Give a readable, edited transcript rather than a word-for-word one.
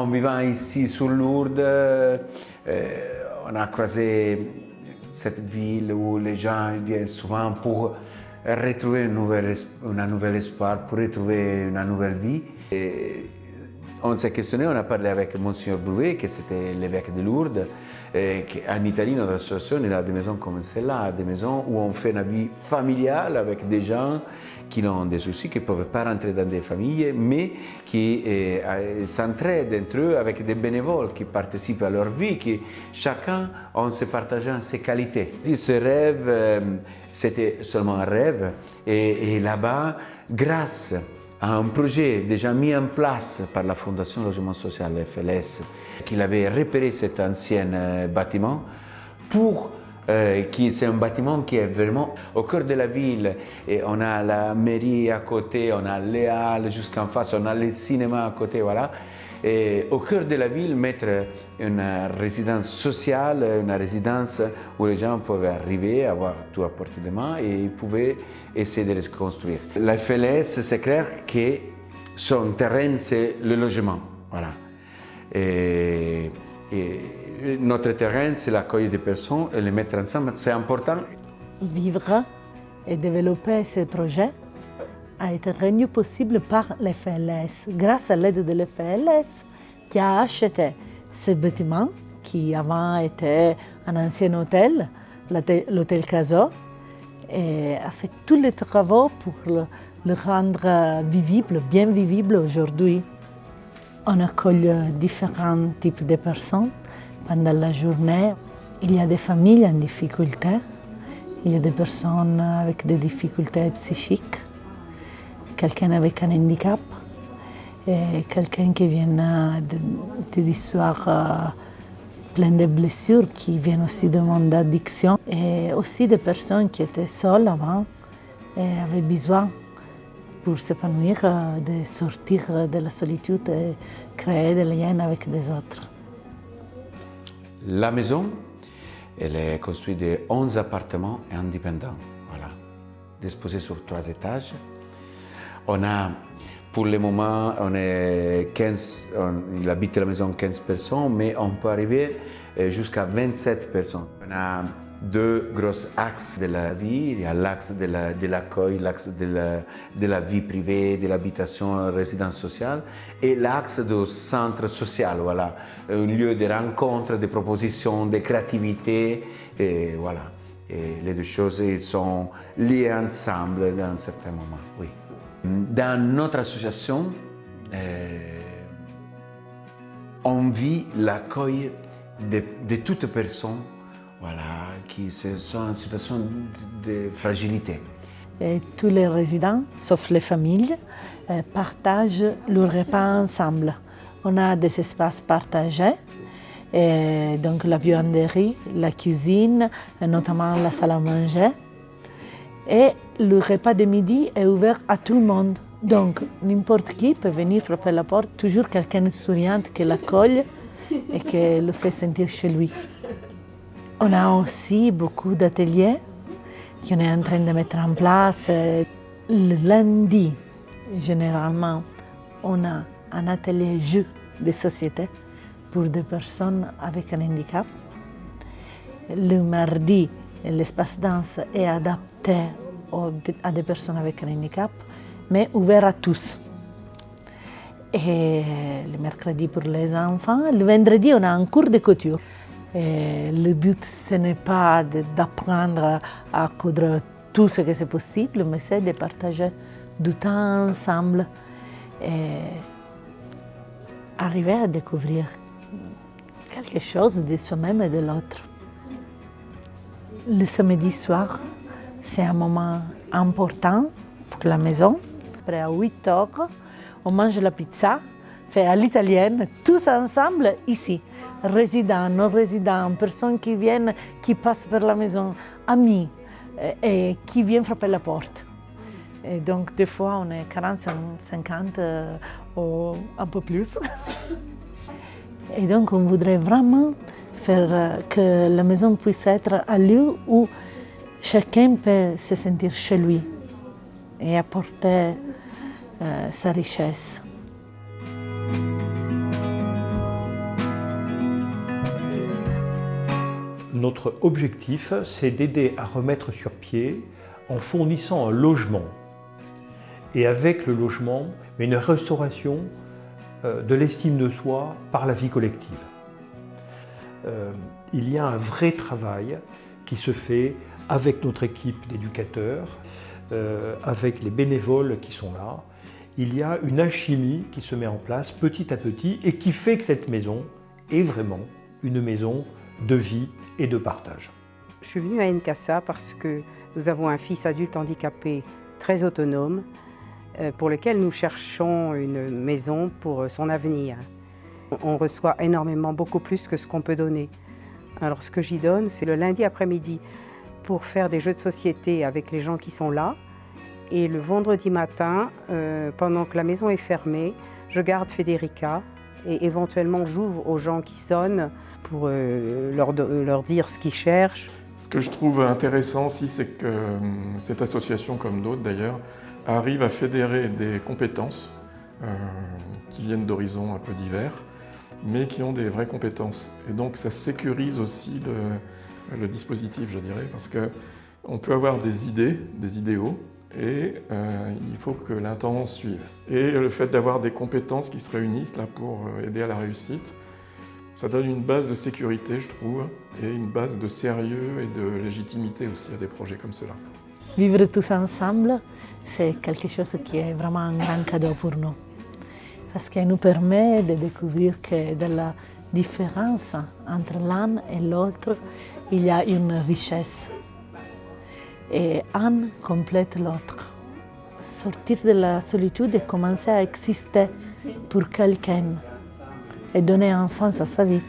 En vivant ici sur Lourdes, on a croisé cette ville où les gens viennent souvent pour retrouver un nouvel espoir, pour retrouver une nouvelle vie. Et on s'est questionné, on a parlé avec Monsignor Brouet, qui c'était l'évêque de Lourdes. En Italie, notre association, il a des maisons comme celle-là, des maisons où on fait une vie familiale avec des gens qui ont des soucis, qui ne peuvent pas rentrer dans des familles, mais qui s'entraident entre eux avec des bénévoles qui participent à leur vie, qui chacun, en se partageant ses qualités. Ce rêve, c'était seulement un rêve, et là-bas, grâce à un projet déjà mis en place par la Fondation Logement Social FLS, qu'il avait repéré cet ancien bâtiment pour c'est un bâtiment qui est vraiment au cœur de la ville. Et on a la mairie à côté, on a les halles jusqu'en face, on a le cinéma à côté, voilà. Et au cœur de la ville, mettre une résidence sociale, une résidence où les gens peuvent arriver, avoir tout à portée de main et ils pouvaient essayer de les construire. La FLS, c'est clair que son terrain, c'est le logement. Voilà. Et notre terrain, c'est l'accueil des personnes et les mettre ensemble, c'est important. Vivre et développer ce projet a été rendu possible par l'FLS, grâce à l'aide de l'FLS qui a acheté ce bâtiment qui avant était un ancien hôtel, l'hôtel Caso, et a fait tous les travaux pour le rendre vivable, bien vivable aujourd'hui. On accueille différents types de personnes pendant la journée. Il y a des familles en difficulté, il y a des personnes avec des difficultés psychiques, quelqu'un avec un handicap, et quelqu'un qui vient d'histoires pleines de blessures, qui viennent aussi de monde d'addiction, et aussi des personnes qui étaient seules avant et avaient besoin pour s'épanouir, de sortir de la solitude et créer des liens avec des autres. La maison, elle est construite de 11 appartements indépendants, voilà, disposés sur 3 étages. On a, pour le moment, on est 15, il habite la maison 15 personnes, mais on peut arriver jusqu'à 27 personnes. On a 2 gros axes de la vie. Il y a l'axe de l'accueil, l'axe de la vie privée, de l'habitation, résidence sociale, et l'axe du centre social, voilà, un lieu de rencontre, de propositions, de créativité, et voilà. Et les deux choses, ils sont liées ensemble dans un certain moment, oui. Dans notre association, on vit l'accueil de toutes personnes, voilà, qui sont en situation de fragilité. Et tous les résidents, sauf les familles, partagent le repas ensemble. On a des espaces partagés, et donc la buanderie, la cuisine, et notamment la salle à manger. Et le repas de midi est ouvert à tout le monde. Donc n'importe qui peut venir frapper la porte, toujours quelqu'un de souriant qui l'accueille et qui le fait sentir chez lui. On a aussi beaucoup d'ateliers qu'on est en train de mettre en place. Le lundi, généralement, on a un atelier jeu de société pour des personnes avec un handicap. Le mardi, l'espace danse est adapté à des personnes avec un handicap, mais ouvert à tous. Et le mercredi pour les enfants. Le vendredi, on a un cours de couture. Et le but, ce n'est pas d'apprendre à coudre tout ce que c'est possible, mais c'est de partager du temps ensemble et arriver à découvrir quelque chose de soi-même et de l'autre. Le samedi soir, c'est un moment important pour la maison. Après, à 8 heures, on mange la pizza, fait à l'italienne, tous ensemble ici. Résidents, non-résidents, personnes qui viennent, qui passent par la maison, amis, et qui viennent frapper la porte. Et donc, des fois, on est 40, 50 ou un peu plus. Et donc, on voudrait vraiment faire que la maison puisse être un lieu où chacun peut se sentir chez lui et apporter sa richesse. Notre objectif, c'est d'aider à remettre sur pied en fournissant un logement. Et avec le logement, mais une restauration de l'estime de soi par la vie collective. Il y a un vrai travail qui se fait avec notre équipe d'éducateurs, avec les bénévoles qui sont là. Il y a une alchimie qui se met en place petit à petit et qui fait que cette maison est vraiment une maison de vie et de partage. Je suis venue à Nkassa parce que nous avons un fils adulte handicapé très autonome pour lequel nous cherchons une maison pour son avenir. On reçoit énormément, beaucoup plus que ce qu'on peut donner. Alors ce que j'y donne, c'est le lundi après-midi pour faire des jeux de société avec les gens qui sont là. Et le vendredi matin, pendant que la maison est fermée, je garde Federica et éventuellement j'ouvre aux gens qui sonnent pour leur dire ce qu'ils cherchent. Ce que je trouve intéressant aussi, c'est que cette association, comme d'autres d'ailleurs, arrive à fédérer des compétences qui viennent d'horizons un peu divers, mais qui ont des vraies compétences. Et donc ça sécurise aussi le dispositif, je dirais, parce qu'on peut avoir des idées, des idéaux, et il faut que l'intendance suive. Et le fait d'avoir des compétences qui se réunissent là pour aider à la réussite, ça donne une base de sécurité, je trouve, et une base de sérieux et de légitimité aussi à des projets comme cela. Vivre tous ensemble, c'est quelque chose qui est vraiment un grand cadeau pour nous. Parce qu'il nous permet de découvrir que dans la différence entre l'un et l'autre, il y a une richesse. Et un complète l'autre. Sortir de la solitude et commencer à exister pour quelqu'un et donner un sens à sa vie.